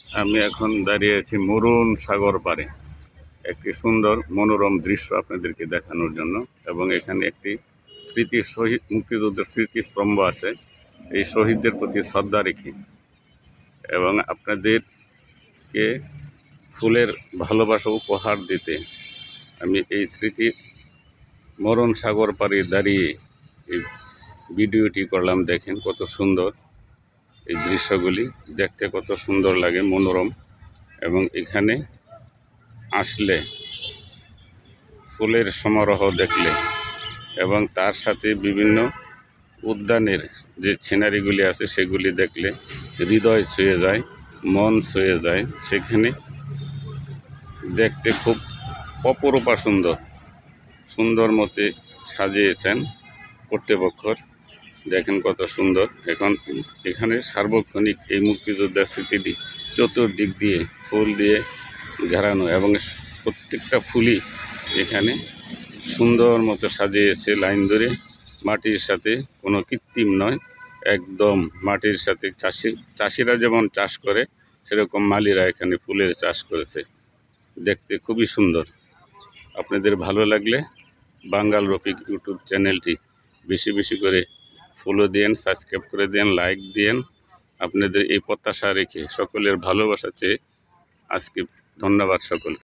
আমি এখন দাঁড়িয়ে আছি মরুন সাগর পাড়ে। একটি সুন্দর মনোরম দৃশ্য আপনাদেরকে দেখানোর জন্য, এবং এখানে একটি শহীদ মুক্তিযুদ্ধের স্মৃতিস্তম্ভ আছে। এই শহীদদের প্রতি শ্রদ্ধা রেখে এবং আপনাদেরকে ফুলের ভালোবাসা উপহার দিতে আমি এই মরণ সাগর পাড়ে দাঁড়িয়ে এই ভিডিওটি করলাম। দেখেন কত সুন্দর এই দৃশ্যগুলি, দেখতে কত সুন্দর লাগে, মনোরম। এবং এখানে আসলে ফুলের সমারোহ দেখলে এবং তার সাথে বিভিন্ন উদ্যানের যে সিনারিগুলি আছে সেগুলি দেখলে হৃদয় ছুঁয়ে যায়, মন ছুঁয়ে যায়। সেখানে দেখতে খুব অপরূপা সুন্দর মতে সাজিয়েছেন কর্তৃপক্ষর। দেখেন কত সুন্দর। এখানে সার্বক্ষণিক এই মুক্তিযোদ্ধার স্মৃতিটি চতুর্দিক দিয়ে ফুল দিয়ে ঘেরানো, এবং প্রত্যেকটা ফুলই এখানে সুন্দর মতো সাজিয়েছে লাইন ধরে। মাটির সাথে কোনো কৃত্রিম নয়, একদম মাটির সাথে। চাষিরা যেমন চাষ করে সেরকম মালিরা এখানে ফুলের চাষ করেছে। দেখতে খুবই সুন্দর। আপনাদের ভালো লাগলে বাঙ্গাল রফিক ইউটিউব চ্যানেলটি বেশি বেশি করে ফলো দিন, সাবস্ক্রাইব করে দিন, লাইক দিন। আপনাদের এই প্রত্যাশা রেখে সকলের ভালোবাসা চেয়ে আজকে ধন্যবাদ সকলকে।